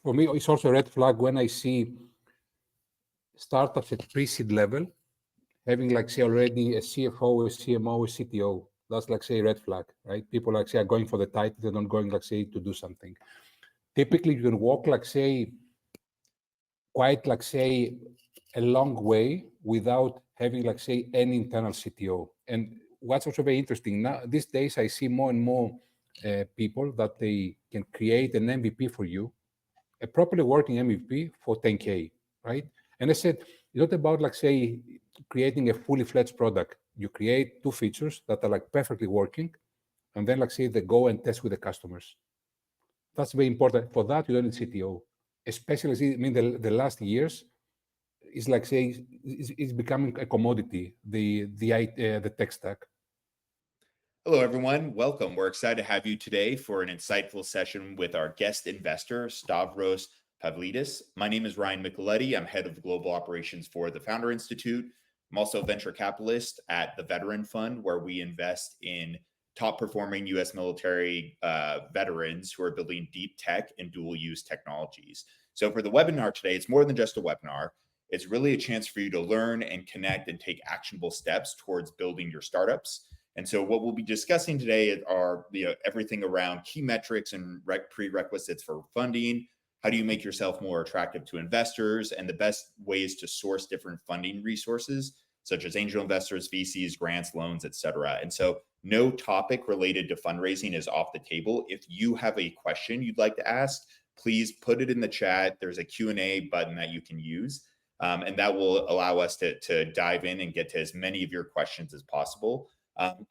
For me, it's also a red flag when I see startups at pre-seed level having, like, say, already a CFO, a CMO, a CTO. That's, like, say, a red flag, right? People, like, say, are going for the title, they're not going, like, say, to do something. Typically, you can walk, like, say, quite, like, say, a long way without having, like, say, any internal CTO. And what's also very interesting now, these days, I see more and more people that they can create an MVP for you, a properly working MVP for 10K, right? And I said, it's not about, like, say, creating a fully fledged product. You create 2 features that are, like, perfectly working, and then, like, say, they go and test with the customers. That's very important. For that, you don't need CTO. Especially, I mean, the last years, is, like, say, it's becoming a commodity, the tech stack. Hello, everyone. Welcome. We're excited to have you today for an insightful session with our guest investor, Stavros Pavlidis. My name is Ryan Micheletti. I'm head of global operations for the Founder Institute. I'm also a venture capitalist at the Veteran Fund, where we invest in top performing U.S. military veterans who are building deep tech and dual use technologies. So for the webinar today, it's more than just a webinar. It's really a chance for you to learn and connect and take actionable steps towards building your startups. And so what we'll be discussing today are everything around key metrics and prerequisites for funding. How do you make yourself more attractive to investors, and the best ways to source different funding resources, such as angel investors, VCs, grants, loans, etc. And so no topic related to fundraising is off the table. If you have a question you'd like to ask, please put it in the chat. There's a Q&A button that you can use, and that will allow us to dive in and get to as many of your questions as possible.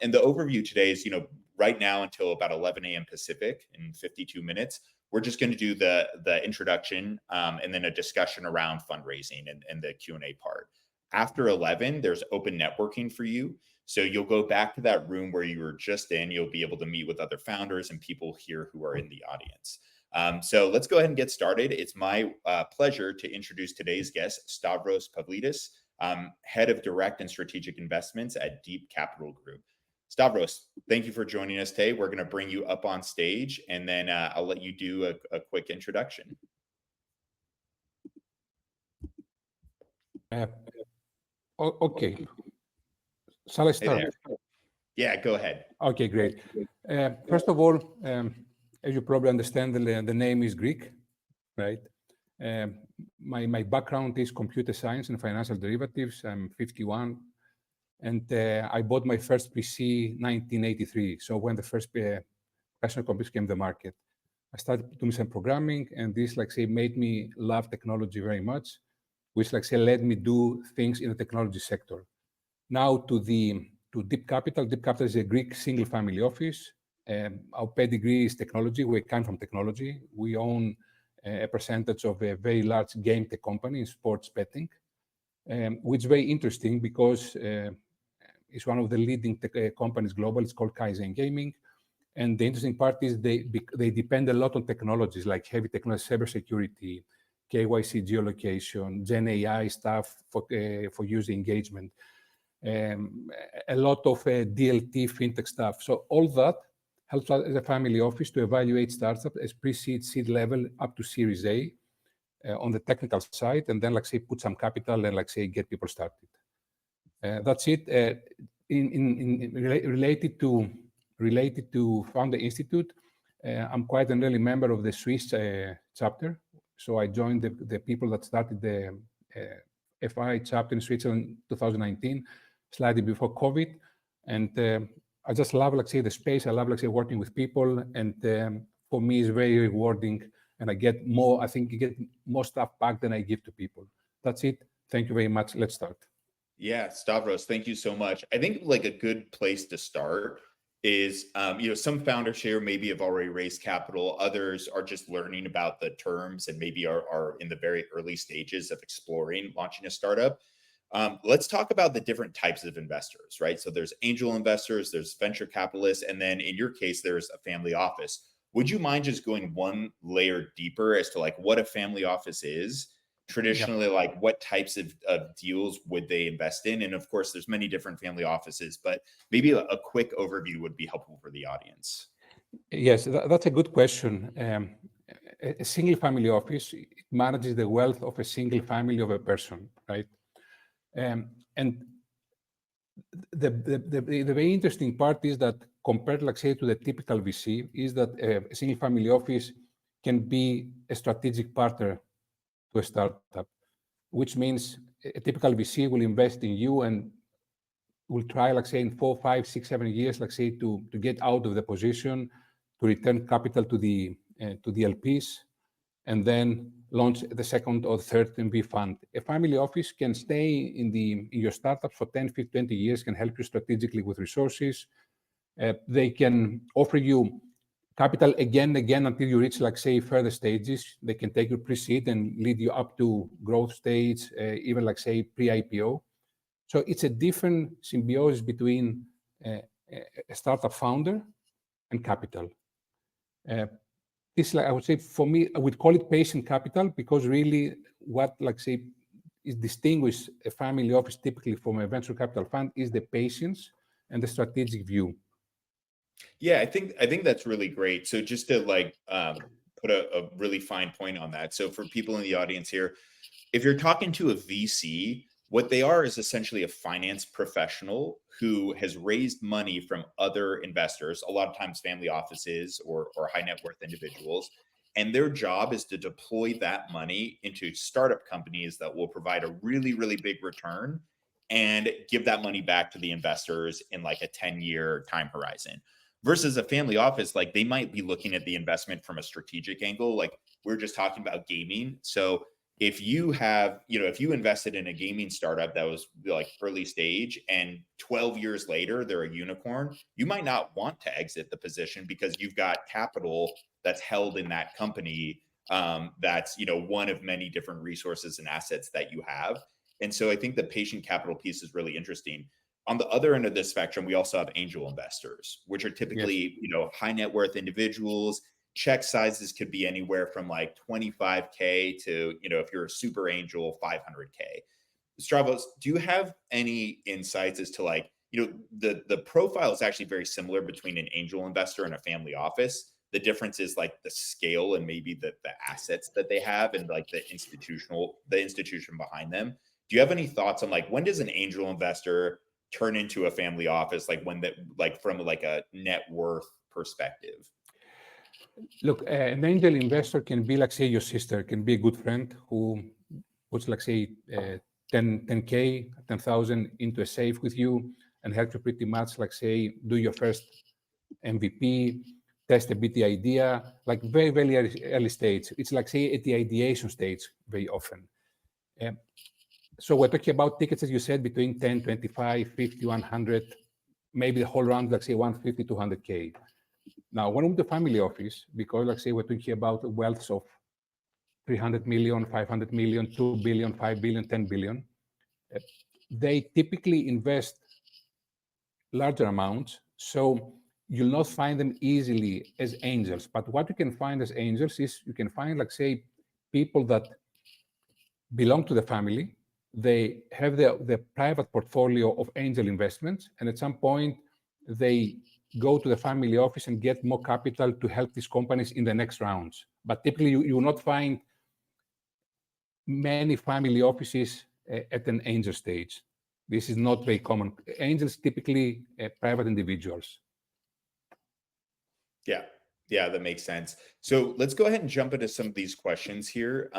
And the overview today is, right now until about 11 a.m. Pacific in 52 minutes, we're just going to do the introduction and then a discussion around fundraising and the Q&A part. After 11, there's open networking for you. So you'll go back to that room where you were just in. You'll be able to meet with other founders and people here who are in the audience. So let's go ahead and get started. It's my pleasure to introduce today's guest, Stavros Pavlidis, head of direct and strategic investments at Deep Capital Group. Stavros, thank you for joining us today. We're going to bring you up on stage, and then I'll let you do a quick introduction. Okay. Shall I start? Hey, yeah, go ahead. Okay, great. First of all, as you probably understand, the name is Greek, right? My background is computer science and financial derivatives. I'm 51, and I bought my first PC 1983. So when the first personal computers came to the market, I started doing some programming, and this, like, say, made me love technology very much, which, like, say, led me do things in the technology sector. Now to Deep Capital. Deep Capital is a Greek single-family office. Our pedigree is technology. We come from technology. We own a percentage of a very large game tech company in sports betting, which is very interesting because it's one of the leading tech companies globally. It's called Kaizen Gaming. And the interesting part is they depend a lot on technologies like heavy technology, cybersecurity, KYC, geolocation, Gen AI stuff for user engagement, a lot of DLT, fintech stuff. So all that helps us as a family office to evaluate startups as pre-seed, seed level up to Series A on the technical side, and then, like, say, put some capital and, like, say, get people started. That's it. Related to Founder Institute, I'm quite an early member of the Swiss chapter. So I joined the people that started the FI chapter in Switzerland in 2019, slightly before COVID. And I just love, like, say, the space. I love, like, say, working with people. And for me, it's very rewarding. And I think you get more stuff back than I give to people. That's it. Thank you very much. Let's start. Yeah, Stavros, thank you so much. I think, like, a good place to start is, some founders here maybe have already raised capital. Others are just learning about the terms and maybe are in the very early stages of exploring launching a startup. Let's talk about the different types of investors, right? So there's angel investors, there's venture capitalists, and then in your case, there's a family office. Would you mind just going one layer deeper as to, like, what a family office is? Traditionally, like, what types of deals would they invest in? And of course, there's many different family offices, but maybe a quick overview would be helpful for the audience. Yes, that's a good question. a single family office, it manages the wealth of a single family of a person, right? And the very interesting part is that compared, like say, to the typical VC, is that a single family office can be a strategic partner to a startup, which means a typical VC will invest in you and will try, like say, in 4, 5, 6, 7 years, like say, to get out of the position, to return capital to the LPs, and then launch the second or third MV fund. A family office can stay in your startup for 10, 15, 20 years, can help you strategically with resources. They can offer you capital again and again until you reach, like say, further stages. They can take you pre-seed and lead you up to growth stage, even like say pre-IPO. So it's a different symbiosis between a startup founder and capital. This, like I would say, for me, I would call it patient capital because really, what like say is distinguish a family office typically from a venture capital fund is the patience and the strategic view. Yeah, I think that's really great. So just to like put a really fine point on that. So for people in the audience here, if you're talking to a VC, what they are is essentially a finance professional who has raised money from other investors, a lot of times family offices or high net worth individuals. And their job is to deploy that money into startup companies that will provide a really, really big return and give that money back to the investors in like a 10-year time horizon. Versus a family office, like they might be looking at the investment from a strategic angle. Like we're just talking about gaming. So if you have, if you invested in a gaming startup that was like early stage and 12 years later, they're a unicorn, you might not want to exit the position because you've got capital that's held in that company. That's, one of many different resources and assets that you have. And so I think the patient capital piece is really interesting. On the other end of the spectrum, we also have angel investors, which are typically, high net worth individuals. Check sizes could be anywhere from like 25K to, if you're a super angel, 500K. Stavros, do you have any insights as to like, the profile is actually very similar between an angel investor and a family office. The difference is like the scale and maybe the assets that they have and like the institution behind them. Do you have any thoughts on like when does an angel investor turn into a family office, like when that, like from like a net worth perspective? Look, an angel investor can be, like, say, your sister, can be a good friend who puts, like, say, 10K, 10,000 into a safe with you and help you pretty much, like, say, do your first MVP, test a bit the idea, like very, very early stage. It's like, say, at the ideation stage very often. So we're talking about tickets, as you said, between 10, 25, 50, 100, maybe the whole round, like, say, 150, 200K. Now, when we do family office, because, like say, we're talking about wealths of 300 million, 500 million, 2 billion, 5 billion, 10 billion, they typically invest larger amounts. So you'll not find them easily as angels. But what you can find as angels is you can find, like say, people that belong to the family. They have the private portfolio of angel investments. And at some point, they go to the family office and get more capital to help these companies in the next rounds. But typically, you will not find many family offices at an angel stage. This is not very common. Angels typically private individuals. Yeah, that makes sense. So let's go ahead and jump into some of these questions here.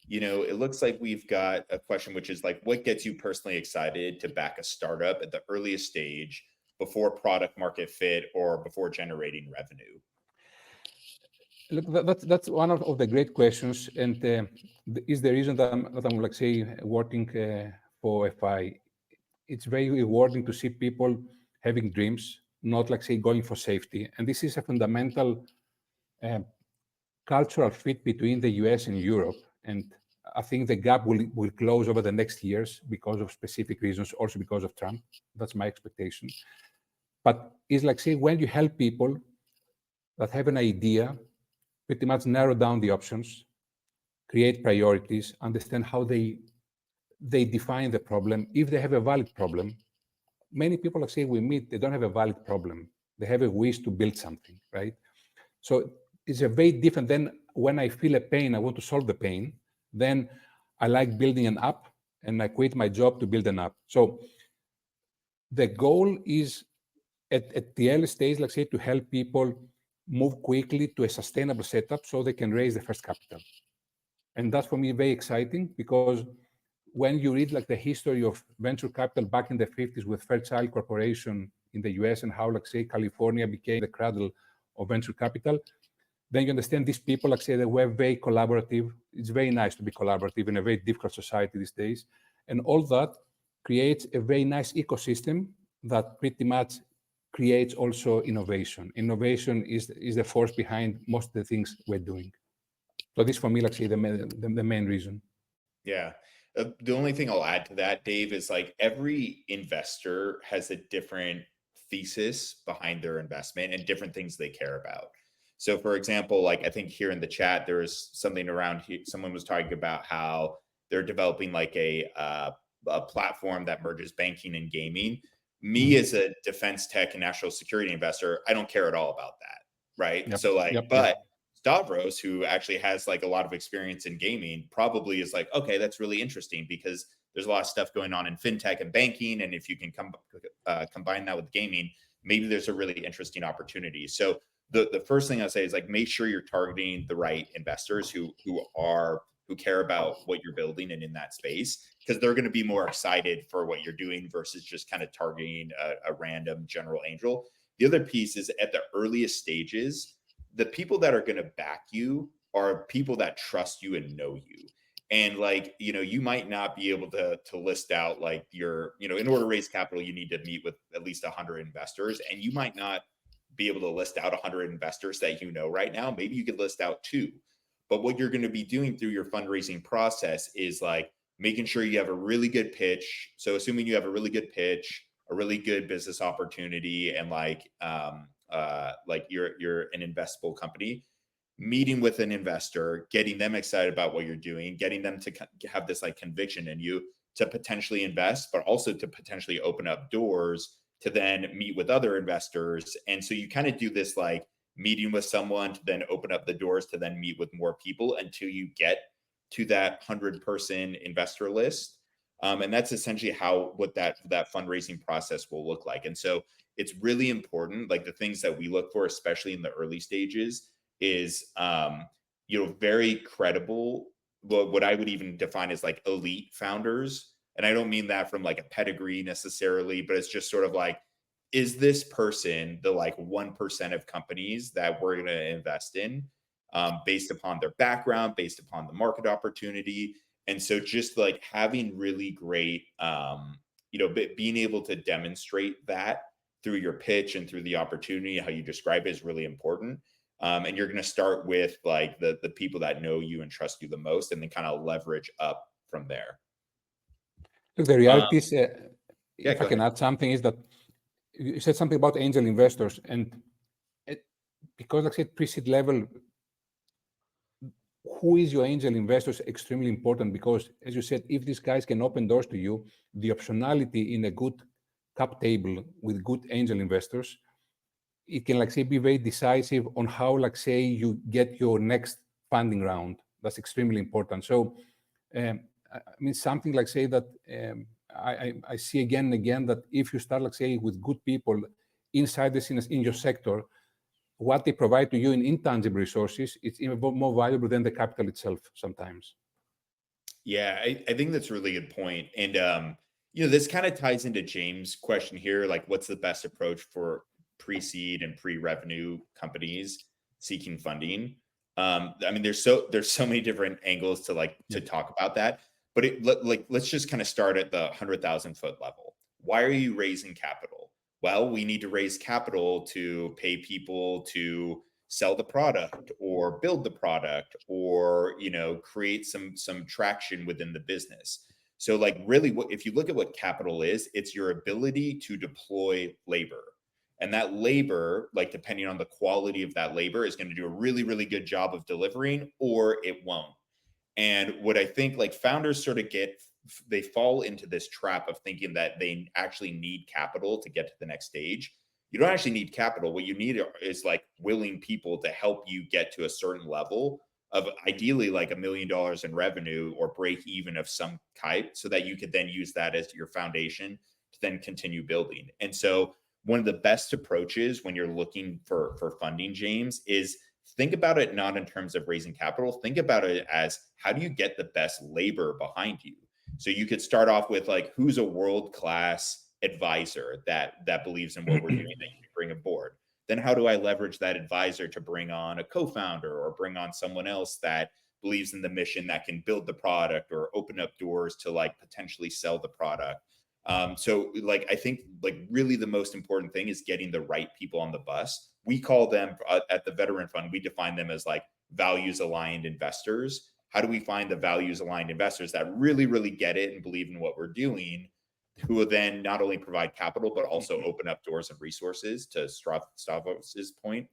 It looks like we've got a question, which is like, what gets you personally excited to back a startup at the earliest stage before product market fit or before generating revenue? Look, that's one of the great questions, and is the reason that I'm like say working for FI. It's very rewarding to see people having dreams, not like say going for safety, and this is a fundamental cultural fit between the US and Europe. And I think the gap will close over the next years because of specific reasons, also because of Trump. That's my expectation. But it's like, say, when you help people that have an idea, pretty much narrow down the options, create priorities, understand how they define the problem. If they have a valid problem, many people, like say, we meet, they don't have a valid problem. They have a wish to build something, right? So is a very different. Then when I feel a pain, I want to solve the pain. Then I like building an app, and I quit my job to build an app. So the goal is at the early stage, like say, to help people move quickly to a sustainable setup so they can raise the first capital. And that's for me very exciting, because when you read like the history of venture capital back in the 50s with Fairchild Corporation in the US, and how, like say, California became the cradle of venture capital, then you understand these people, like say, they were very collaborative. It's very nice to be collaborative in a very difficult society these days. And all that creates a very nice ecosystem that pretty much creates also innovation. Innovation is the force behind most of the things we're doing. So this for me, like say, the main reason. Yeah. The only thing I'll add to that, Dave, is like every investor has a different thesis behind their investment and different things they care about. So, for example, like I think here in the chat, there was something around here. Someone was talking about how they're developing like a platform that merges banking and gaming. Me, as a defense tech and national security investor, I don't care at all about that. Right. Yep. So, like, Yep. but Yep. Stavros, who actually has like a lot of experience in gaming, probably is like, okay, that's really interesting because there's a lot of stuff going on in fintech and banking. And if you can combine that with gaming, maybe there's a really interesting opportunity. So the first thing I say is like, make sure you're targeting the right investors who care about what you're building and in that space, because they're going to be more excited for what you're doing versus just kind of targeting a random general angel. The other piece is at the earliest stages, the people that are going to back you are people that trust you and know you. And like, you might not be able to list out like your, in order to raise capital, you need to meet with at least 100 investors, and you might not be able to list out 100 investors that right now. Maybe you could list out 2. But what you're going to be doing through your fundraising process is like making sure you have a really good pitch. So assuming you have a really good pitch, a really good business opportunity, and like you're an investable company, meeting with an investor, getting them excited about what you're doing, getting them to have this like conviction in you to potentially invest, but also to potentially open up doors to then meet with other investors. And so you kind of do this like meeting with someone to then open up the doors to then meet with more people until you get to that 100-person investor list. And that's essentially what that fundraising process will look like. And so it's really important, like the things that we look for, especially in the early stages, is very credible, what I would even define as like elite founders. And I don't mean that from like a pedigree necessarily, but it's just sort of like, is this person the like 1% of companies that we're going to invest in, based upon their background, based upon the market opportunity. And so just like having really great, being able to demonstrate that through your pitch and through the opportunity, how you describe it, is really important. And you're going to start with like the people that know you and trust you the most, and then kind of leverage up from there. Look, the reality is, Yeah, if I can add something, is that you said something about angel investors, and because, like I said, pre-seed level, who is your angel investor is extremely important, because, as you said, if these guys can open doors to you, the optionality in a good cap table with good angel investors, it can, like say, be very decisive on how, like say, you get your next funding round. That's extremely important. So, I mean, something like say that I see again and again that if you start, like say, with good people inside the scene in your sector, what they provide to you in intangible resources, it's even more valuable than the capital itself sometimes. Yeah, I think that's a really good point. And this kind of ties into James' question here, like what's the best approach for pre-seed and pre-revenue companies seeking funding? I mean, there's so many different angles to talk about that, but let's just kind of start at the 100,000-foot level. Why are you raising capital? Well, we need to raise capital to pay people to sell the product or build the product, or create some traction within the business. So like really, if you look at what capital is, it's your ability to deploy labor. And that labor, like depending on the quality of that labor, is going to do a really, really good job of delivering, or it won't. And what I think like founders sort of they fall into this trap of thinking that they actually need capital to get to the next stage. you don't actually need capital. What you need is like willing people to help you get to a certain level of ideally like $1 million in revenue or break even of some type, so that you could then use that as your foundation to then continue building. And so one of the best approaches when you're looking for funding, James, is think about it not in terms of raising capital. Think about it as, how do you get the best labor behind you? So you could start off with like, who's a world-class advisor that believes in what we're doing that you can bring aboard. Then how do I leverage that advisor to bring on a co-founder or bring on someone else that believes in the mission, that can build the product or open up doors to like potentially sell the product. So like, I think like really the most important thing is getting the right people on the bus. We call them at the Veteran Fund, we define them as like values aligned investors. How do we find the values aligned investors that really, really get it and believe in what we're doing, who will then not only provide capital, but also open up doors and resources, to Stavros' point.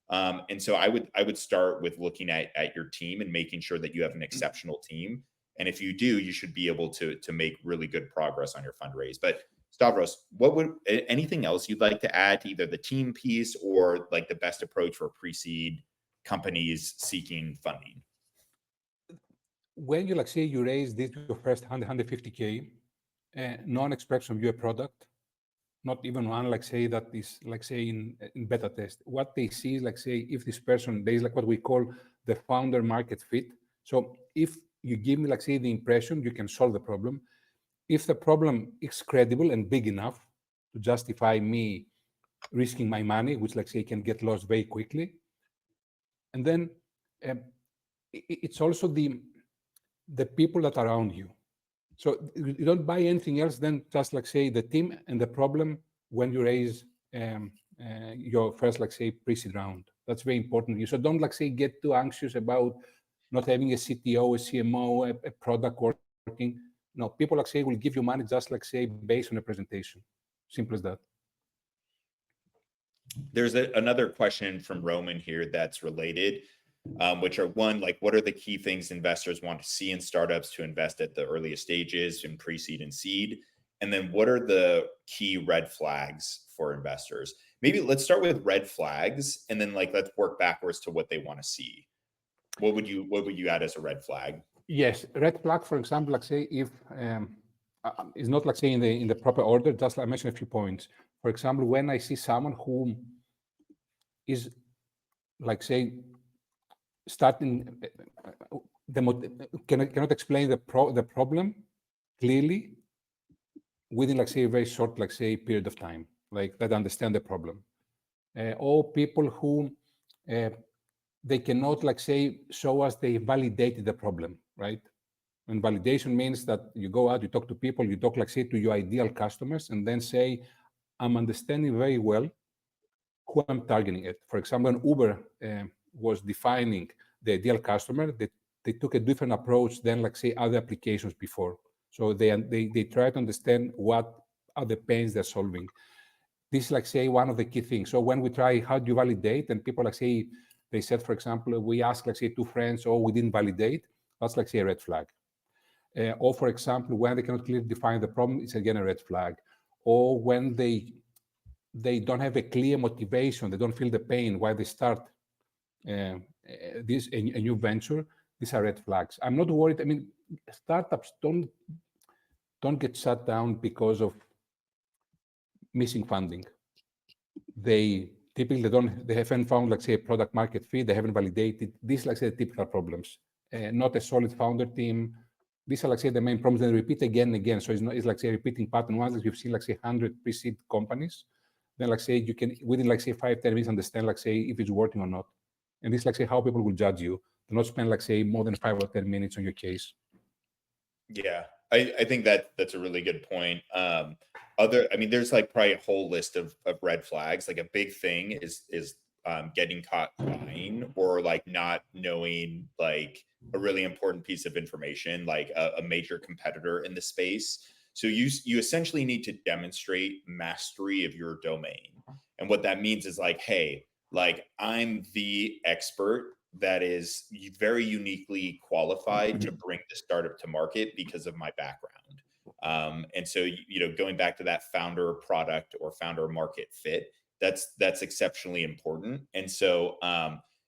And so I would start with looking at your team and making sure that you have an exceptional team. And if you do, you should be able to make really good progress on your fundraise. But Stavros, what would anything else you'd like to add to either the team piece or like the best approach for pre-seed companies seeking funding? When you like say you raise this your first 150K, no one expects from you a product, not even one like say that is like say in beta test. What they see is like say if this person, there is like what we call the founder market fit. So if you give me like say the impression you can solve the problem, if the problem is credible and big enough to justify me risking my money, which like say can get lost very quickly, and then um, it's also the people that are around you. So you don't buy anything else than just like say the team and the problem when you raise your first like say pre-seed round. That's very important. You so don't like say get too anxious about not having a CTO, a CMO, a product working. No, people like say will give you money just like say based on a presentation. Simple as that. There's another question from Roman here that's related, which are one, like, what are the key things investors want to see in startups to invest at the earliest stages in pre-seed and seed? And then what are the key red flags for investors? Maybe let's start with red flags, and then like let's work backwards to what they want to see. What would you add as a red flag? Yes, red flag, for example, like say if it's not like say in the proper order. Just like I mentioned a few points. For example, when I see someone who is like say starting cannot explain the problem clearly within like say a very short like say period of time, like that understand the problem, or people who they cannot like say show us they validated the problem, right? And validation means that you go out, you talk to people, you talk like say to your ideal customers, and then say, I'm understanding very well who I'm targeting at. For example, when Uber was defining the ideal customer, they took a different approach than like say other applications before. So they try to understand what are the pains they're solving. This is like say one of the key things. So when we try, how do you validate? And people like say, they said, for example, we ask like say two friends, or we didn't validate. That's like say a red flag. Or for example, when they cannot clearly define the problem, it's again a red flag. Or when they don't have a clear motivation, they don't feel the pain why they start a new venture. These are red flags. I'm not worried. I mean, startups don't get shut down because of missing funding. They typically they haven't found like say a product market fit. They haven't validated. These like say typical problems. Not a solid founder team. These are like say the main problems. They repeat again and again. So it's like say a repeating pattern. Once you've seen like say 100 pre-seed companies, then like say you can within like say 5-10 minutes understand like say if it's working or not. And this is like say how people will judge you. Do not spend like say more than 5 or 10 minutes on your case. Yeah, I think that's a really good point. I mean, there's like probably a whole list of red flags. Like a big thing is getting caught lying, or like not knowing like a really important piece of information, like a major competitor in the space. So you essentially need to demonstrate mastery of your domain. And what that means is like, hey, like I'm the expert that is very uniquely qualified to bring the startup to market because of my background. And so, you know, going back to that founder product or founder market fit, that's exceptionally important. And so,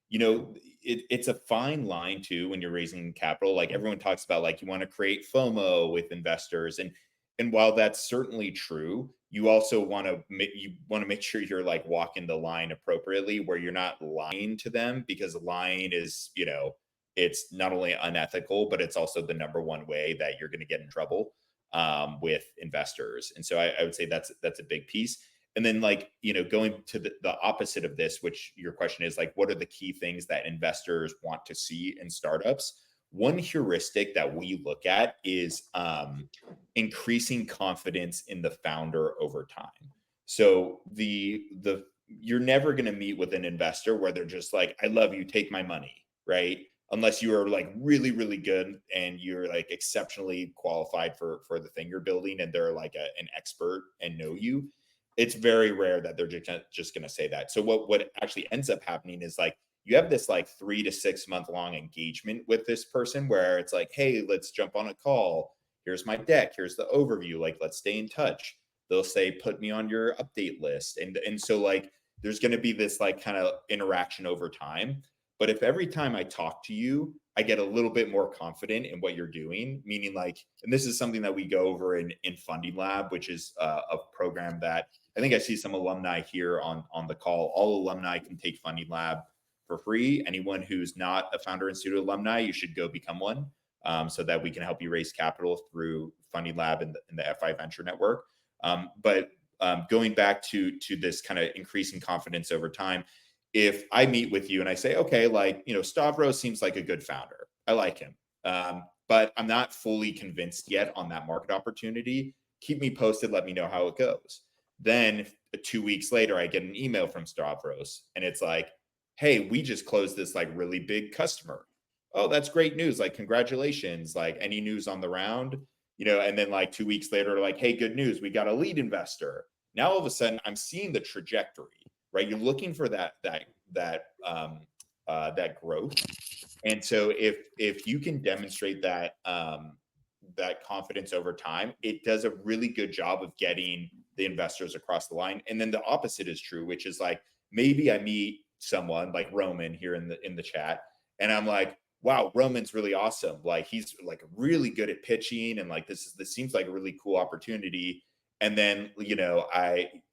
you know, it's a fine line too when you're raising capital. Like everyone talks about, like you want to create FOMO with investors, and while that's certainly true, you also want to make sure you're like walking the line appropriately, where you're not lying to them, because lying is, you know, it's not only unethical, but it's also the number one way that you're going to get in trouble with investors. And so I would say that's a big piece. And then, like, you know, going to the opposite of this, which your question is like, what are the key things that investors want to see in startups? One heuristic that we look at is increasing confidence in the founder over time. So you're never going to meet with an investor where they're just like, I love you, take my money, right? Unless you are like really, really good and you're like exceptionally qualified for the thing you're building, and they're like an expert and know you. It's very rare that they're just going to say that. So what actually ends up happening is, like, you have this like 3 to 6 month long engagement with this person where it's like, hey, let's jump on a call. Here's my deck. Here's the overview. Like, let's stay in touch. They'll say, put me on your update list. And so, like, there's going to be this like kind of interaction over time. But if every time I talk to you, I get a little bit more confident in what you're doing, meaning like, and this is something that we go over in Funding Lab, which is a program that I think I see some alumni here on the call. All alumni can take Funding Lab for free. Anyone who's not a Founder Institute alumni, you should go become one, so that we can help you raise capital through Funding Lab and the FI Venture Network. But going back to this kind of increasing confidence over time, if I meet with you and I say, okay, like, you know, Stavros seems like a good founder, I like him, but I'm not fully convinced yet on that market opportunity. Keep me posted. Let me know how it goes. Then 2 weeks later, I get an email from Stavros, and it's like, hey, we just closed this like really big customer. Oh, that's great news. Like, congratulations. Like, any news on the round? You know, and then like 2 weeks later, like, hey, good news. We got a lead investor. Now all of a sudden I'm seeing the trajectory, right? You're looking for that growth. And so if you can demonstrate that that confidence over time, it does a really good job of getting the investors across the line. And then the opposite is true, which is like, maybe I meet someone like Roman here in the chat, and I'm like, wow, Roman's really awesome. Like, he's like really good at pitching, and like this seems like a really cool opportunity. And then, you know,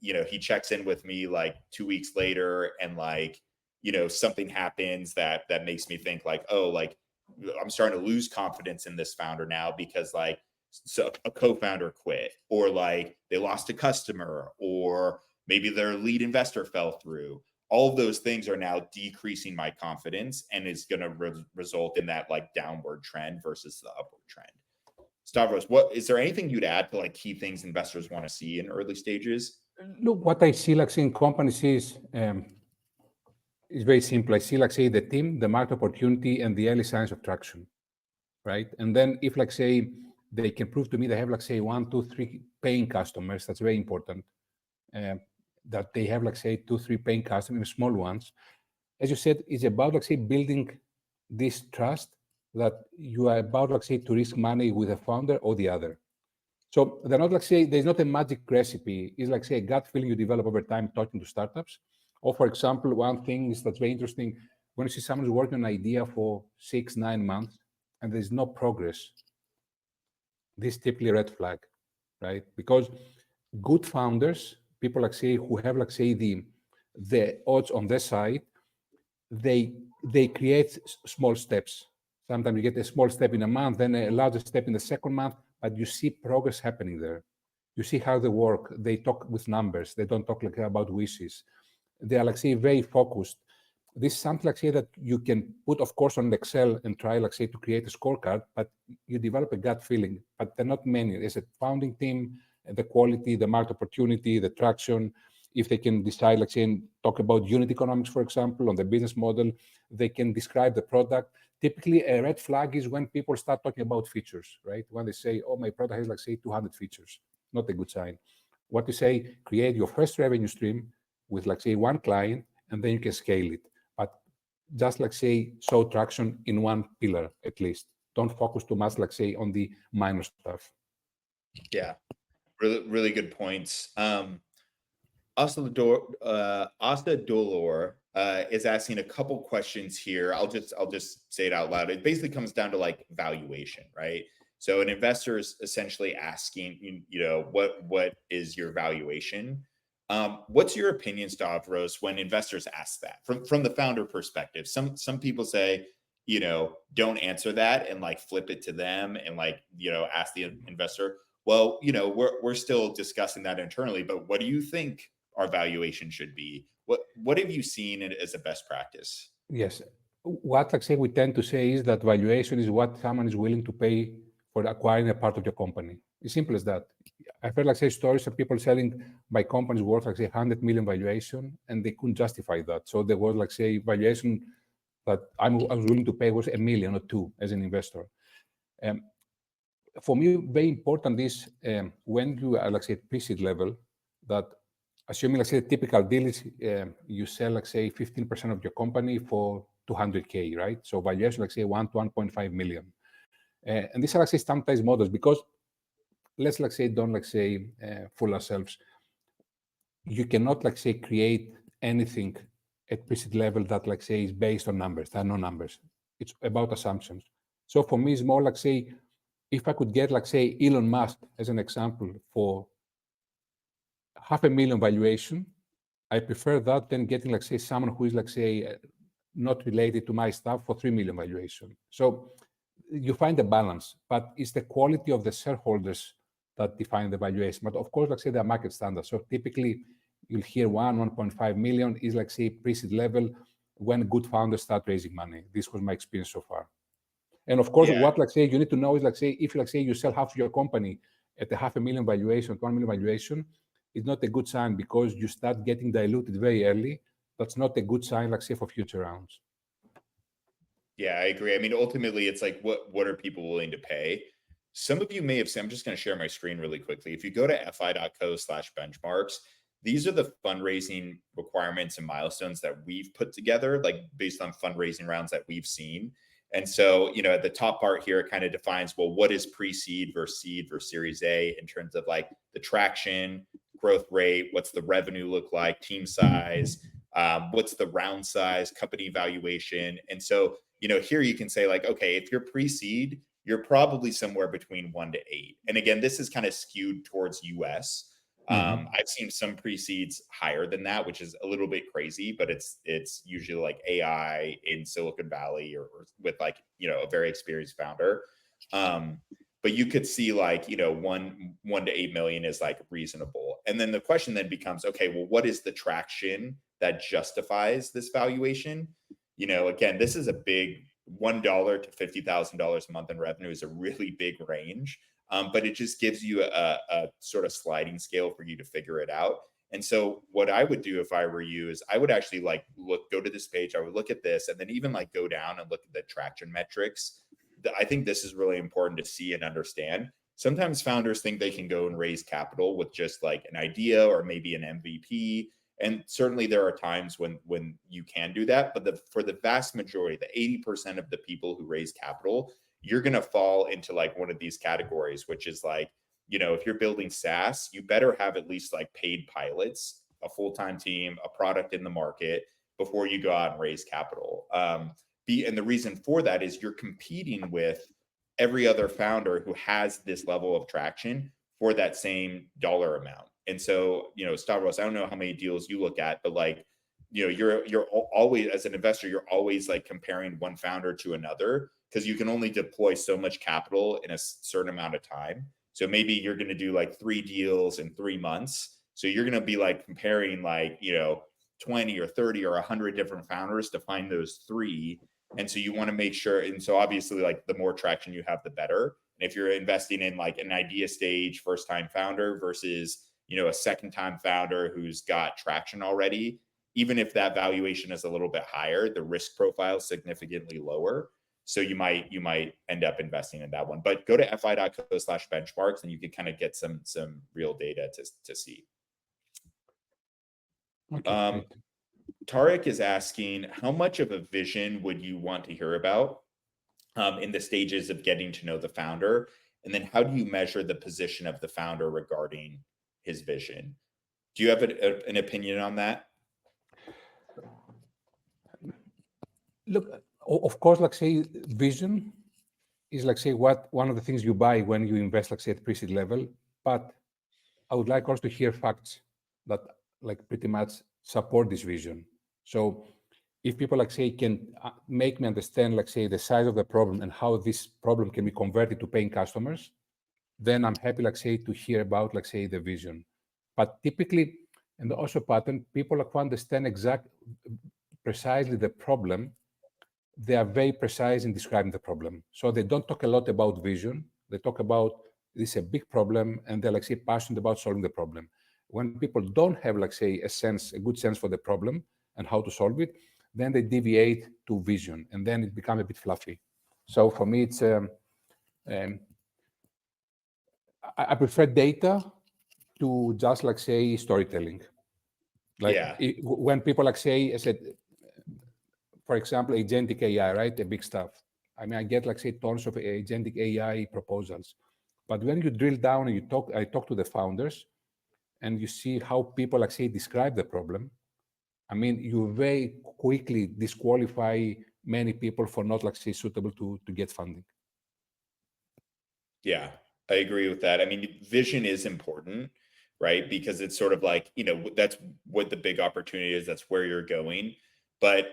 he checks in with me like 2 weeks later, and like, you know, something happens that makes me think like, oh, like, I'm starting to lose confidence in this founder now, because like, so a co-founder quit, or like they lost a customer, or maybe their lead investor fell through. All of those things are now decreasing my confidence, and it's going to result in that like downward trend versus the upward trend. Stavros, what is there anything you'd add to like key things investors want to see in early stages? Look, what I see like in companies is very simple. I see like say the team, the market opportunity, and the early signs of traction, right? And then if like say they can prove to me they have like say 1, 2, 3 paying customers, that's very important. That they have like say 2, 3 paying customers, small ones. As you said, it's about like say building this trust that you are about like say to risk money with a founder or the other. So they're not like say there's not a magic recipe. It's like say a gut feeling you develop over time talking to startups. Or for example, one thing is that's very interesting when you see someone who's working on an idea for 6, 9 months and there's no progress. This is typically a red flag, right? Because good founders, people like say who have like say the odds on their side, they create small steps. Sometimes you get a small step in a month, then a larger step in the second month, but you see progress happening there. You see how they work. They talk with numbers. They don't talk like about wishes. They are like say very focused. This is something like say that you can put, of course, on Excel and try like say to create a scorecard, but you develop a gut feeling. But there are not many. There's a founding team, the quality, the market opportunity, the traction. If they can decide, like say, and talk about unit economics, for example, on the business model, they can describe the product. Typically, a red flag is when people start talking about features, right? When they say, oh, my product has like say 200 features, not a good sign. What you say, create your first revenue stream with like say 1 client, and then you can scale it. But just like say, show traction in 1 pillar at least. Don't focus too much, like say, on the minor stuff. Yeah, really, really good points. Asta Dolor is asking a couple questions here. I'll just say it out loud. It basically comes down to like valuation, right? So an investor is essentially asking, what is your valuation? What's your opinion, Stavros, when investors ask that from the founder perspective? Some people say, don't answer that and like flip it to them and like, ask the investor. Well, we're still discussing that internally, but what do you think our valuation should be? What have you seen as a best practice? Yes. What, like say, we tend to say is that valuation is what someone is willing to pay for acquiring a part of your company. It's simple as that. I've heard, like say, stories of people selling my company's worth, like say, 100 million valuation, and they couldn't justify that. So there was, like say, valuation that I was willing to pay was $1 million or $2 million as an investor. For me, very important is when you are, like say, pre-seed level, that assuming, like say, a typical deal is you sell, like say, 15% of your company for 200K, right? So valuation, like say, 1 to 1.5 million. And these are, like say, standardized models because let's, like say, don't, like say, fool ourselves. You cannot, like say, create anything at pre-seed level that, like say, is based on numbers. There are no numbers. It's about assumptions. So for me, it's more like say, if I could get, like say, Elon Musk as an example for $500,000 valuation, I prefer that than getting, like say, someone who is, like say, not related to my stuff for $3 million valuation. So you find a balance, but it's the quality of the shareholders that define the valuation. But of course, like say, they're market standards. So typically, you'll hear 1.5 million is, like say, pre-seed level when good founders start raising money. This was my experience so far. And of course, Yeah. what, like say, you need to know is, like say, if, like say, you sell half of your company at a $500,000 valuation, 1 million valuation, it's not a good sign because you start getting diluted very early. That's not a good sign, like say, for future rounds. Yeah, I agree. I mean, ultimately, it's like, what are people willing to pay? Some of you may have seen, I'm just going to share my screen really quickly. If you go to fi.co/benchmarks, these are the fundraising requirements and milestones that we've put together, like based on fundraising rounds that we've seen. And so, at the top part here, it kind of defines, well, what is pre-seed versus Series A in terms of like the traction, growth rate, what's the revenue look like, team size, what's the round size, company valuation. And so, here you can say like, okay, if you're pre-seed, you're probably somewhere between 1 to 8. And again, this is kind of skewed towards US. I've seen some pre-seeds higher than that, which is a little bit crazy, but it's usually like AI in Silicon Valley or with like, a very experienced founder. But you could see like, 1 to 8 million is like reasonable. And then the question then becomes, okay, well, what is the traction that justifies this valuation? Again, this is a big $1 to $50,000 a month in revenue is a really big range. But it just gives you a sort of sliding scale for you to figure it out. And so what I would do if I were you is I would actually like go to this page, I would look at this and then even like go down and look at the traction metrics. I think this is really important to see and understand. Sometimes founders think they can go and raise capital with just like an idea or maybe an MVP. And certainly there are times when you can do that, but for the vast majority, the 80% of the people who raise capital, you're going to fall into like one of these categories, which is like, if you're building SaaS, you better have at least like paid pilots, a full-time team, a product in the market before you go out and raise capital. And the reason for that is you're competing with every other founder who has this level of traction for that same dollar amount. And so, Stavros, I don't know how many deals you look at, but like, you're always, as an investor, you're always like comparing one founder to another because you can only deploy so much capital in a certain amount of time. So maybe you're going to do like 3 deals in 3 months. So you're going to be like comparing like, 20 or 30 or 100 different founders to find those 3. And so you want to make sure. And so obviously, like the more traction you have, the better. And if you're investing in like an idea stage first time founder versus, a second time founder who's got traction already, even if that valuation is a little bit higher, the risk profile is significantly lower. So you might end up investing in that one. But go to fi.co/benchmarks and you can kind of get some real data to see. Okay, Tarek is asking, how much of a vision would you want to hear about in the stages of getting to know the founder? And then how do you measure the position of the founder regarding his vision? Do you have an opinion on that? Look, of course, like say, vision is like say what one of the things you buy when you invest, like say at pre-seed level. But I would like also to hear facts that like pretty much support this vision. So if people like say can make me understand like say the size of the problem and how this problem can be converted to paying customers, then I'm happy like say to hear about like say the vision. But typically, and also pattern, people like who understand precisely the problem, they are very precise in describing the problem. So they don't talk a lot about vision. They talk about this is a big problem, and they're like say passionate about solving the problem. When people don't have like say a good sense for the problem and how to solve it, then they deviate to vision, and then it becomes a bit fluffy. So for me, it's um, I prefer data to just like say storytelling. Like Yeah. when people like say, I said, for example, agentic AI, right? The big stuff. I mean, I get like say tons of agentic AI proposals, but when you drill down and I talk to the founders, and you see how people like say describe the problem. I mean, you very quickly disqualify many people for not like say suitable to get funding. Yeah, I agree with that. I mean, vision is important, right? Because it's sort of like, that's what the big opportunity is. That's where you're going. But,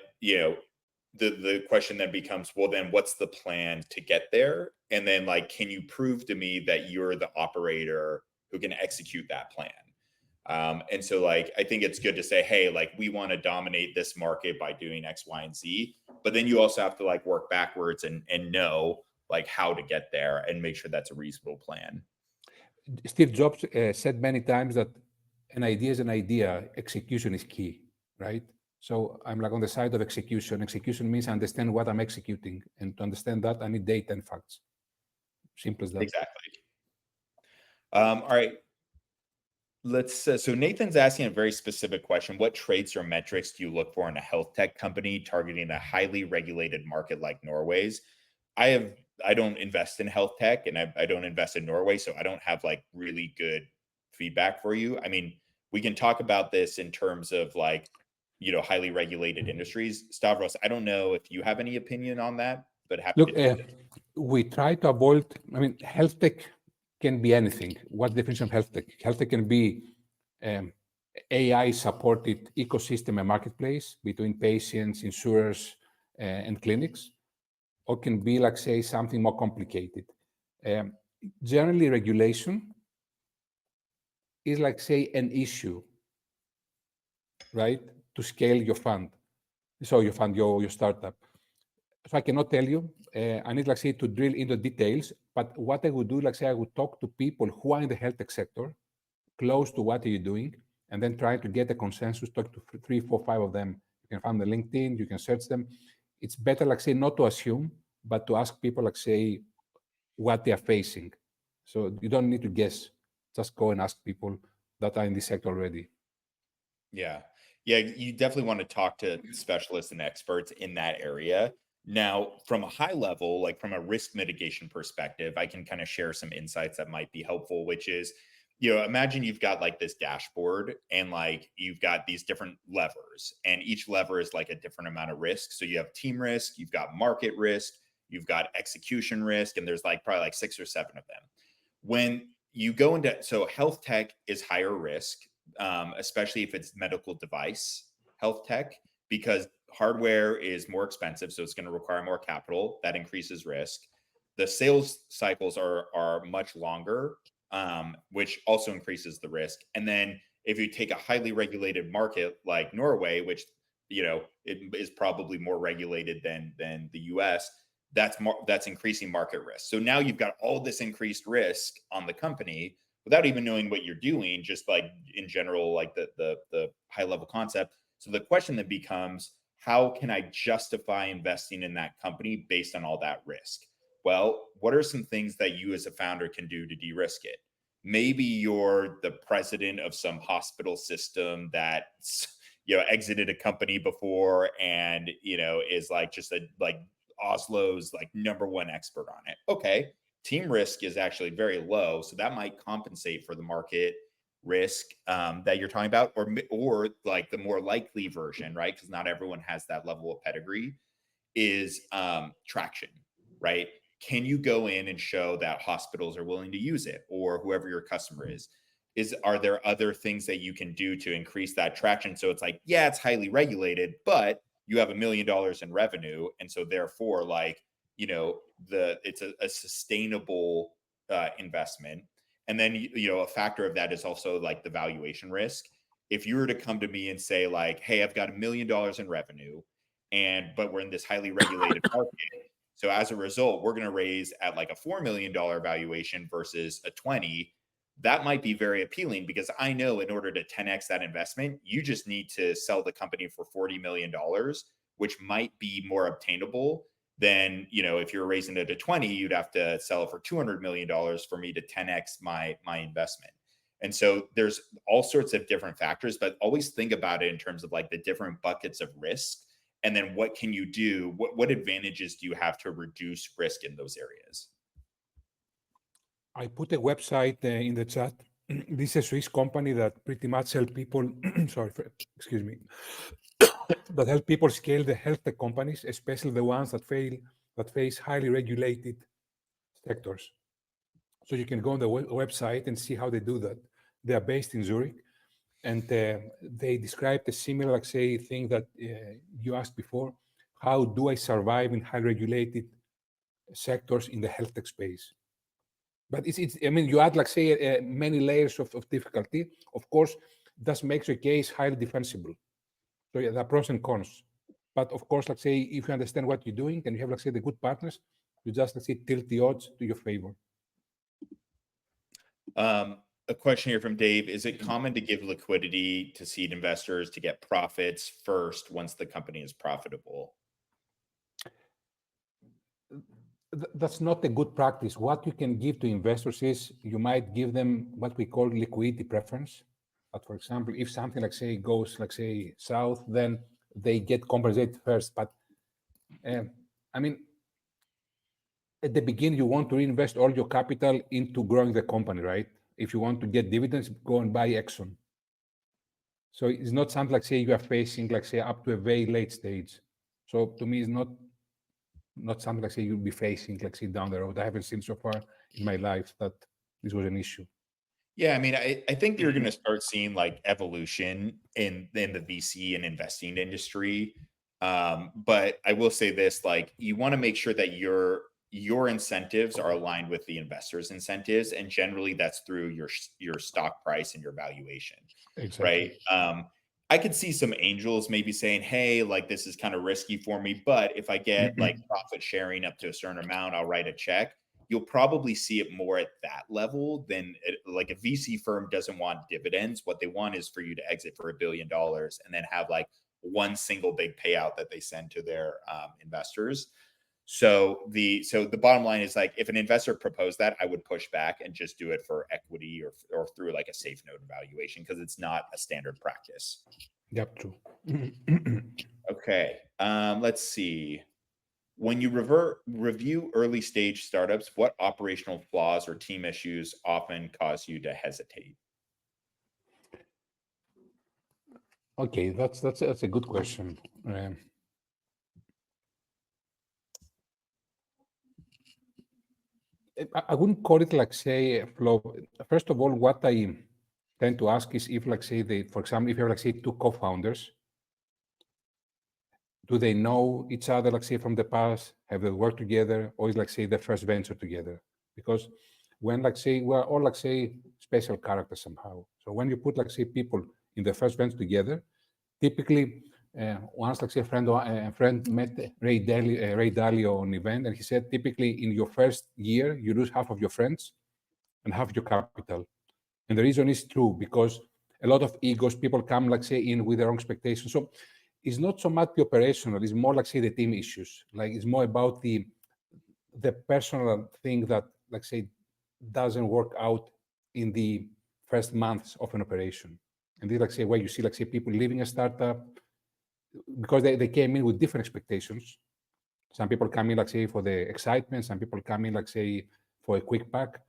the question then becomes, well, then what's the plan to get there? And then like, can you prove to me that you're the operator who can execute that plan? And so like, I think it's good to say, hey, like we want to dominate this market by doing X, Y, and Z. But then you also have to like work backwards and know like how to get there and make sure that's a reasonable plan. Steve Jobs said many times that an idea is an idea, execution is key, right? So I'm like on the side of execution. Execution means I understand what I'm executing, and to understand that, I need data and facts. Simple as that. Exactly. All right. So Nathan's asking a very specific question. What traits or metrics do you look for in a health tech company targeting a highly regulated market like Norway's? I don't invest in health tech, and I don't invest in Norway, so I don't have like really good feedback for you. I mean, we can talk about this in terms of like, highly regulated industries. Stavros, I don't know if you have any opinion on that, but happy to Look, take it. we try to avoid, I mean, health tech can be anything. What's the definition of health tech? Health tech can be AI supported ecosystem and marketplace between patients, insurers, and clinics, or can be like, say, something more complicated. Um, Generally, regulation is like, say, an issue, right, to scale your fund. So your fund, your startup. So I cannot tell you. I need, like, say, to drill into details. But what I would do, like, say, I would talk to people who are in the health tech sector, close to what are you doing, and then try to get a consensus. Talk to three, four, five of them. You can find the LinkedIn. You can search them. It's better, like, say, not to assume, but to ask people, like, say, what they are facing. So you don't need to guess. Just go and ask people that are in this sector already. Yeah. Yeah, you definitely want to talk to specialists and experts in that area. Now, from a high level, like from a risk mitigation perspective, I can kind of share some insights that might be helpful, which is, imagine you've got like this dashboard and like you've got these different levers, and each lever is like a different amount of risk. So you have team risk, you've got market risk, you've got execution risk, and there's like probably like 6 or 7 of them. When you go into, so health tech is higher risk, especially if it's medical device health tech, because hardware is more expensive, so it's going to require more capital. That increases risk. The sales cycles are much longer, which also increases the risk. And then if you take a highly regulated market like Norway, which it is probably more regulated than the U.S., that's increasing market risk. So now you've got all this increased risk on the company without even knowing what you're doing, just like in general, like the high level concept. So the question then becomes, how can I justify investing in that company based on all that risk? Well, what are some things that you as a founder can do to de-risk it? Maybe you're the president of some hospital system that exited a company before and is like just a like Oslo's like #1 expert on it. Okay, team risk is actually very low, so that might compensate for the market risk that you're talking about, or like the more likely version, right? Because not everyone has that level of pedigree, is traction, right? Can you go in and show that hospitals are willing to use it, or whoever your customer is? Are there other things that you can do to increase that traction? So it's like, yeah, it's highly regulated, but you have $1 million in revenue, and so therefore, like, it's a sustainable investment. And then a factor of that is also like the valuation risk. If you were to come to me and say like, hey, I've got $1 million in revenue, but we're in this highly regulated market, so as a result, we're going to raise at like a $4 million valuation versus a 20. That might be very appealing, because I know in order to 10x that investment, you just need to sell the company for $40 million, which might be more obtainable than, if you're raising it at 20, you'd have to sell it for $200 million for me to 10x my investment. And so there's all sorts of different factors, but always think about it in terms of like the different buckets of risk. And then what can you do? What advantages do you have to reduce risk in those areas? I put a website in the chat. This is a Swiss company that pretty much help people, excuse me, that help people scale the health tech companies, especially the ones that face highly regulated sectors. So you can go on the website and see how they do that. They are based in Zurich, and they described a similar, like, say, thing that you asked before. How do I survive in high regulated sectors in the health tech space? But I mean, you add, like, say, many layers of difficulty. Of course, that makes your case highly defensible. So yeah, there are pros and cons. But of course, like, say, if you understand what you're doing and you have, like, say, the good partners, you just, like, say, tilt the odds to your favor. A question here from Dave. Is it common to give liquidity to seed investors to get profits first once the company is profitable? That's not a good practice. What you can give to investors is you might give them what we call liquidity preference. But for example, if something, like, say, goes, like, say, south, then they get compensated first. But I mean, at the beginning, you want to reinvest all your capital into growing the company, right? If you want to get dividends, go and buy Exxon. So it's not something, like, say, you are facing, like, say, up to a very late stage. So to me, it's not something, like, say, you'll be facing, like, say, down the road. I haven't seen so far in my life that this was an issue. Yeah, I mean, I think you're going to start seeing like evolution in the VC and investing industry. But I will say this: like, you want to make sure that your incentives are aligned with the investors' incentives, and generally that's through your stock price and your valuation, Exactly. right? I could see some angels maybe saying, "Hey, like this is kind of risky for me, but if I get like profit sharing up to a certain amount, I'll write a check." You'll probably see it more at that level than like a VC firm doesn't want dividends. What they want is for you to exit for $1 billion and then have like one single big payout that they send to their investors. So the bottom line is, like, if an investor proposed that, I would push back and just do it for equity or through like a safe note valuation, because it's not a standard practice. Yep, true. Okay, let's see. When you review early stage startups, what operational flaws or team issues often cause you to hesitate? Okay, that's a good question. I wouldn't call it, like, say, a flaw. First of all, what I tend to ask is if, like, say, for example, if you have, like, say, two co-founders, do they know each other, like, say, from the past? Have they worked together, or is, like, say, the first venture together? Because when, like, say, we're all, like, say, special characters somehow. So when you put, like, say, people in the first venture together, typically, once, like, say, a friend met Ray Dalio on an event, and he said, typically in your first year, you lose half of your friends and half your capital. And the reason is true, because a lot of egos, people come, like, say, in with their own expectations. So it's not so much the operational, it's more, like, say, the team issues. Like, it's more about the personal thing that, like, say, doesn't work out in the first months of an operation. And this, like, say, where you see, like, say, people leaving a startup because they came in with different expectations. Some people come in, like, say, for the excitement. Some people come in, like, say, for a quick pack.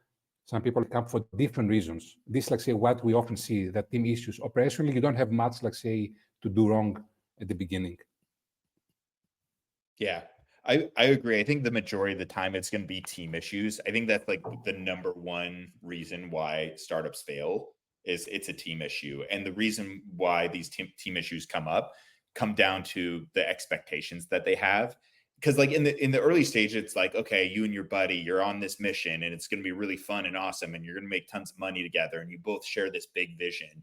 Some people come for different reasons. This, like say, what we often see, that team issues. Operationally, you don't have much, like say, to do wrong at the beginning. Yeah, I agree. I think the majority of the time it's going to be team issues. I think that's like the number one reason why startups fail is it's a team issue. And the reason why these team issues come down to the expectations that they have. Because like in the early stage, it's like, okay, you and your buddy, you're on this mission and it's going to be really fun and awesome and you're going to make tons of money together and you both share this big vision.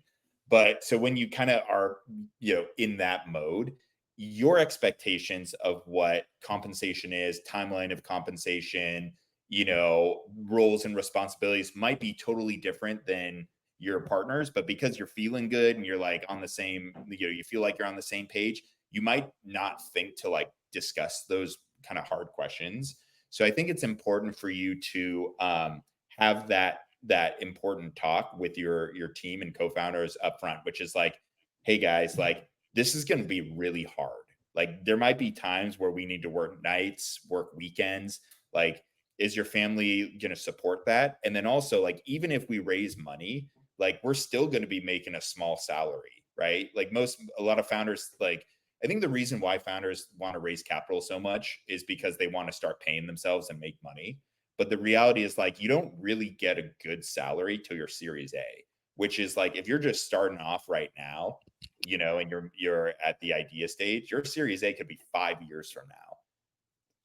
But so when you kind of are, in that mode, your expectations of what compensation is, timeline of compensation, roles and responsibilities might be totally different than your partners. But because you're feeling good and you're like on the same, you feel like you're on the same page, you might not think to like discuss those kind of hard questions. So I think it's important for you to have that important talk with your team and co-founders up front, which is like, hey guys, like this is going to be really hard. Like there might be times where we need to work nights, work weekends. Like, is your family going to support that? And then also, like, even if we raise money, like we're still going to be making a small salary, right? Like a lot of founders, like, I think the reason why founders want to raise capital so much is because they want to start paying themselves and make money. But the reality is like, you don't really get a good salary till your Series A, which is like, if you're just starting off right now, and you're at the idea stage, your Series A could be 5 years from now.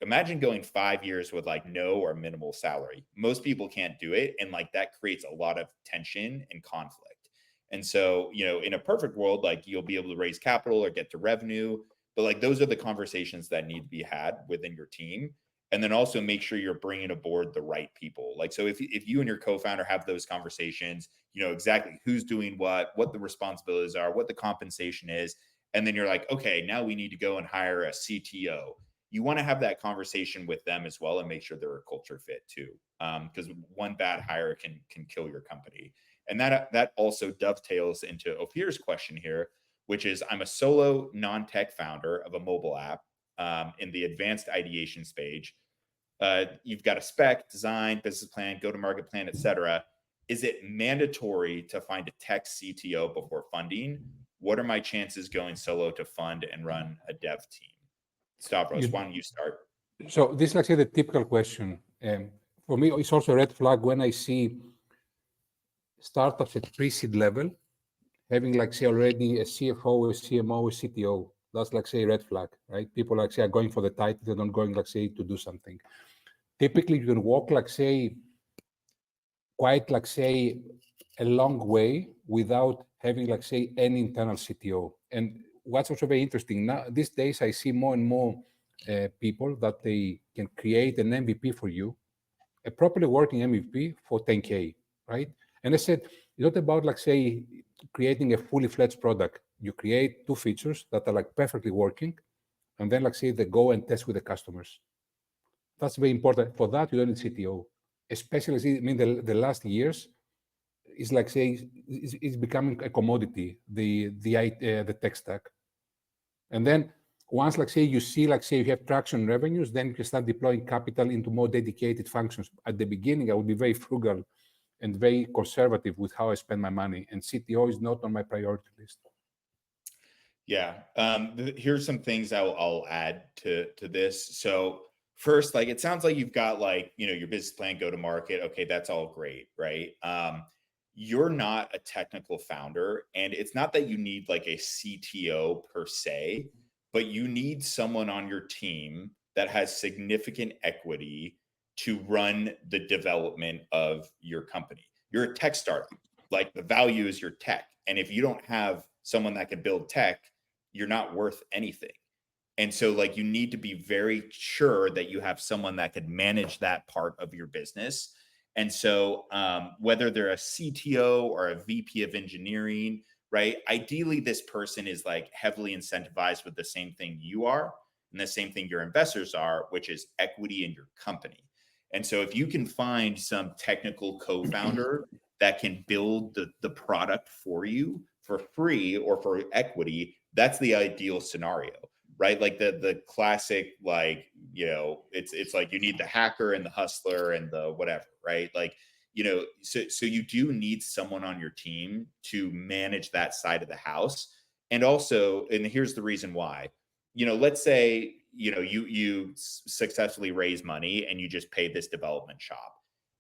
Imagine going 5 years with like no or minimal salary. Most people can't do it. And like that creates a lot of tension and conflict. And so, in a perfect world, like you'll be able to raise capital or get to revenue. But like those are the conversations that need to be had within your team. And then also make sure you're bringing aboard the right people. Like, so if you and your co-founder have those conversations, you know exactly who's doing what the responsibilities are, what the compensation is. And then you're like, okay, now we need to go and hire a CTO. You want to have that conversation with them as well and make sure they're a culture fit too. Because one bad hire can kill your company. And that also dovetails into Ophir's question here, which is I'm a solo non-tech founder of a mobile app in the advanced ideation stage. You've got a spec, design, business plan, go-to-market plan, etc. Is it mandatory to find a tech CTO before funding? What are my chances going solo to fund and run a dev team? Stavros, why don't you start? So this is like say the typical question. For me, it's also a red flag when I see startups at pre-seed level having like say already a CFO, a CMO, a CTO. That's like say a red flag, right? People like say are going for the title, they're not going like say to do something. Typically, you can walk like say quite like say a long way without having like say any internal CTO. And what's also very interesting now these days, I see more and more people that they can create an MVP for you, a properly working MVP for 10K, right? And I said, it's not about like say creating a fully fledged product. You create two features that are like perfectly working, and then like say they go and test with the customers. That's very important. For that, you don't need CTO. Especially, I mean, the last years is like say it's becoming a commodity. The tech stack, and then once like say you see like say you have traction revenues, then you can start deploying capital into more dedicated functions. At the beginning, I would be very frugal and very conservative with how I spend my money, and CTO is not on my priority list. Yeah. Here's some things I'll add to this. So first, like it sounds like you've got like, your business plan, go to market. Okay, that's all great, right? You're not a technical founder, and it's not that you need like a CTO per se, but you need someone on your team that has significant equity to run the development of your company. You're a tech startup. Like the value is your tech. And if you don't have someone that can build tech, you're not worth anything. And so like you need to be very sure that you have someone that could manage that part of your business. And so whether they're a CTO or a VP of engineering, right? Ideally, this person is like heavily incentivized with the same thing you are and the same thing your investors are, which is equity in your company. And so if you can find some technical co-founder that can build the product for you for free or for equity, that's the ideal scenario, right? Like the classic, like, it's like you need the hacker and the hustler and the whatever, right? Like so you do need someone on your team to manage that side of the house. And also, and here's the reason why, let's say, you successfully raise money and you just pay this development shop.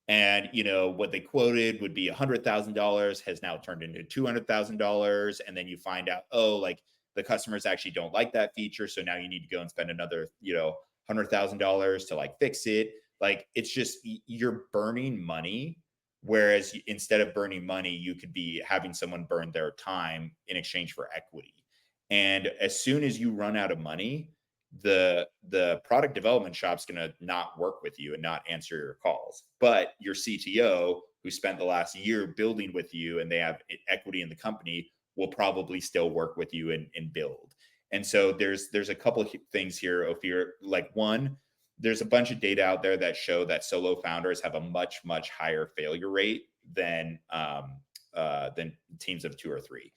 And what they quoted would be $100,000 has now turned into $200,000. And then you find out, oh, like the customers actually don't like that feature. So now you need to go and spend another, $100,000 to like fix it. Like, it's just, you're burning money. Whereas instead of burning money, you could be having someone burn their time in exchange for equity. And as soon as you run out of money, the product development shop's going to not work with you and not answer your calls. But your CTO, who spent the last year building with you and they have equity in the company, will probably still work with you and build. And so there's a couple of things here, Ophir. Like, one, there's a bunch of data out there that show that solo founders have a much, much higher failure rate than teams of 2 or 3.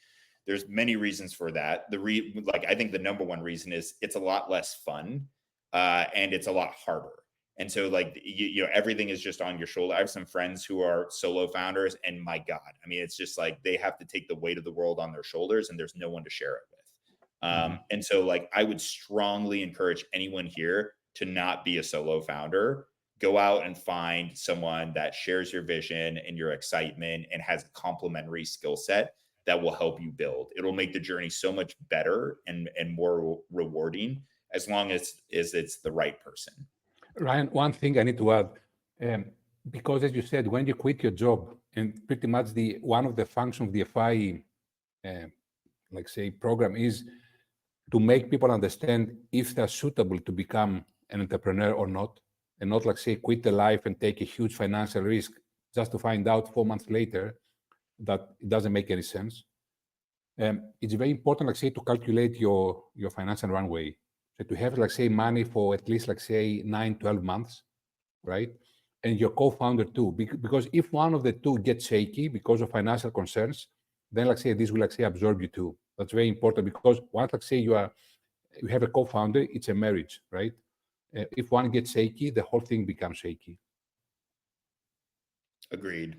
There's many reasons for that. I think the number one reason is it's a lot less fun, and it's a lot harder. And so, like, everything is just on your shoulder. I have some friends who are solo founders, and my God, I mean, it's just like they have to take the weight of the world on their shoulders, and there's no one to share it with. And so, like, I would strongly encourage anyone here to not be a solo founder. Go out and find someone that shares your vision and your excitement and has a complementary skill set that will help you build. It'll make the journey so much better and more rewarding, as long as it's the right person. Ryan, one thing I need to add, because as you said, when you quit your job, and pretty much one of the functions of the FI, like say, program is to make people understand if they're suitable to become an entrepreneur or not, and not like say quit the life and take a huge financial risk just to find out 4 months later that it doesn't make any sense. It's very important, like say, to calculate your financial runway. So to have, like say, money for at least, like say, 9, 12 months, right? And your co-founder too, because if one of the two gets shaky because of financial concerns, then, like say, this will, like say, absorb you too. That's very important, because once, like say, you have a co-founder, it's a marriage, right? If one gets shaky, the whole thing becomes shaky. Agreed.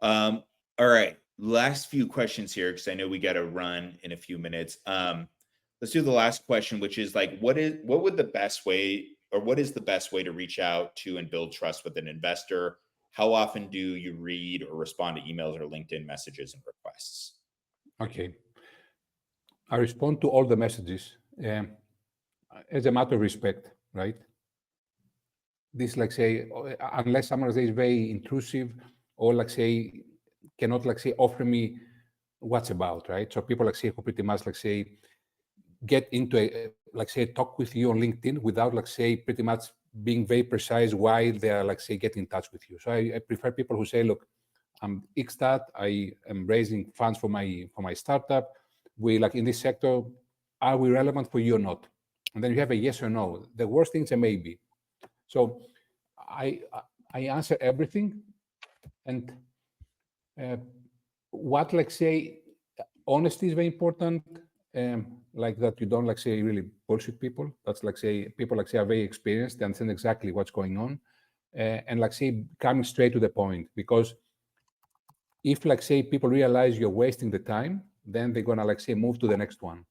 All right. Last few questions here, because I know we got to run in a few minutes. Let's do the last question, which is like, what is the best way to reach out to and build trust with an investor? How often do you read or respond to emails or LinkedIn messages and requests? Okay. I respond to all the messages as a matter of respect, right? This, like say, unless someone is very intrusive or, like say, cannot, like say, offer me what's about, right? So people, like say, who pretty much, like say, get into like say, talk with you on LinkedIn without, like say, pretty much being very precise why they are, like say, get in touch with you. So I prefer people who say, look, I'm Xstat, I am raising funds for my startup. We, like, in this sector, are we relevant for you or not? And then you have a yes or no. The worst thing is a maybe. So I answer everything. And what, like say, honesty is very important. Like that you don't, like say, really bullshit people. That's, like say, people, like say, are very experienced. They understand exactly what's going on. And, like say, coming straight to the point. Because if, like say, people realize you're wasting the time, then they're gonna, like say, move to the next one.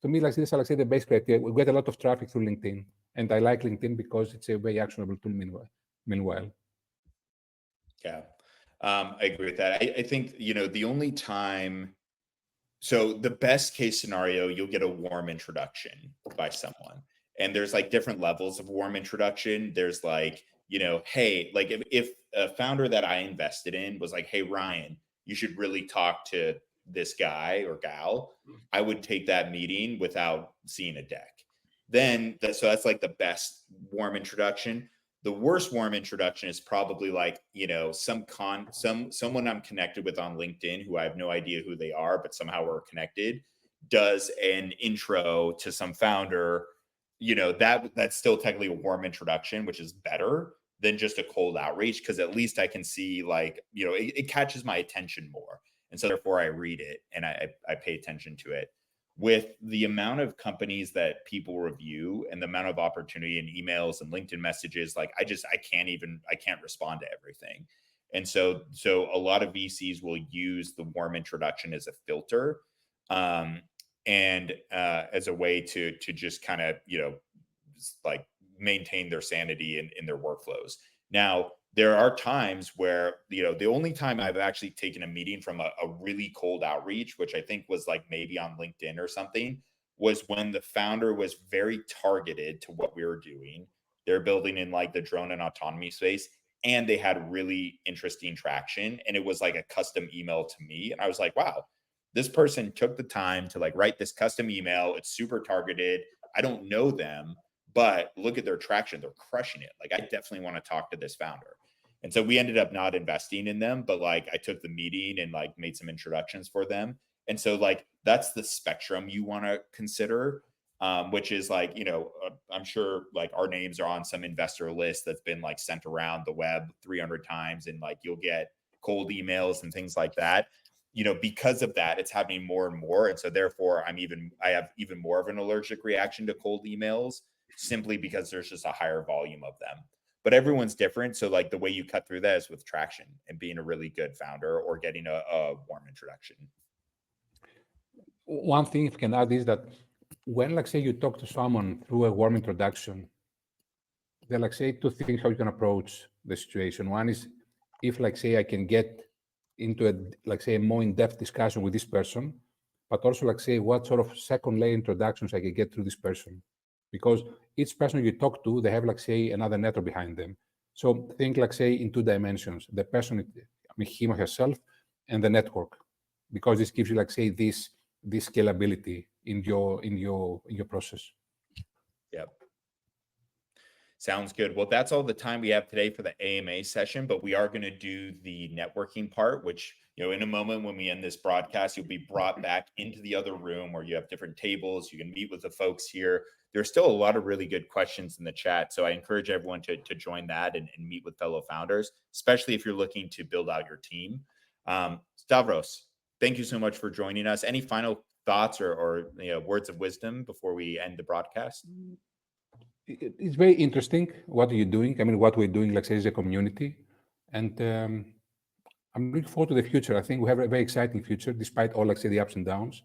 To me, like this, I like say, the base criteria. We get a lot of traffic through LinkedIn, and I like LinkedIn because it's a very actionable tool. Meanwhile. Yeah, I agree with that. I think, the only time, so the best case scenario, you'll get a warm introduction by someone. And there's like different levels of warm introduction. There's like, hey, like if a founder that I invested in was like, hey, Ryan, you should really talk to this guy or gal, I would take that meeting without seeing a deck. So that's like the best warm introduction. The worst warm introduction is probably like, someone I'm connected with on LinkedIn who I have no idea who they are, but somehow we're connected, does an intro to some founder. That's still technically a warm introduction, which is better than just a cold outreach, because at least I can see, like, it catches my attention more. And so therefore I read it and I pay attention to it. with the amount of companies that people review and the amount of opportunity and emails and LinkedIn messages, like I can't respond to everything. And so a lot of VCs will use the warm introduction as a filter, and as a way to just kind of, like maintain their sanity in their workflows. Now, there are times where, the only time I've actually taken a meeting from a really cold outreach, which I think was like maybe on LinkedIn or something, was when the founder was very targeted to what we were doing. They're building in like the drone and autonomy space, and they had really interesting traction. And it was like a custom email to me. And I was like, wow, this person took the time to like write this custom email. It's super targeted. I don't know them, but look at their traction. They're crushing it. Like, I definitely want to talk to this founder. And so we ended up not investing in them, but like I took the meeting and like made some introductions for them. And so like that's the spectrum you want to consider, which is like, I'm sure like our names are on some investor list that's been like sent around the web 300 times, and like you'll get cold emails and things like that. Because of that, it's happening more and more. And so therefore I have even more of an allergic reaction to cold emails, simply because there's just a higher volume of them. But everyone's different. So like the way you cut through that is with traction and being a really good founder or getting a warm introduction. One thing, if I can add, is that when, like, say, you talk to someone through a warm introduction, there are, like, say, two things how you can approach the situation. One is if, like, say, I can get into a, like, say, a more in-depth discussion with this person, but also, like, say, what sort of second layer introductions I can get through this person. Because each person you talk to, they have, like, say, another network behind them. So think, like, say, in two dimensions: the person, him or herself, and the network, because this gives you, like, say, this scalability in your process. Yep. Sounds good. Well, that's all the time we have today for the AMA session, but we are going to do the networking part, which, in a moment when we end this broadcast, you'll be brought back into the other room where you have different tables. You can meet with the folks here. There's still a lot of really good questions in the chat. So I encourage everyone to join that and meet with fellow founders, especially if you're looking to build out your team. Stavros, thank you so much for joining us. Any final thoughts or words of wisdom before we end the broadcast? It's very interesting what you're doing. What we're doing, like, say, as a community. And I'm looking forward to the future. I think we have a very exciting future, despite all, like, say, the ups and downs.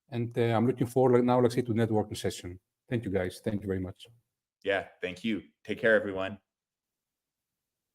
And I'm looking forward now, like, say, to the networking session. Thank you, guys. Thank you very much. Yeah, thank you. Take care, everyone.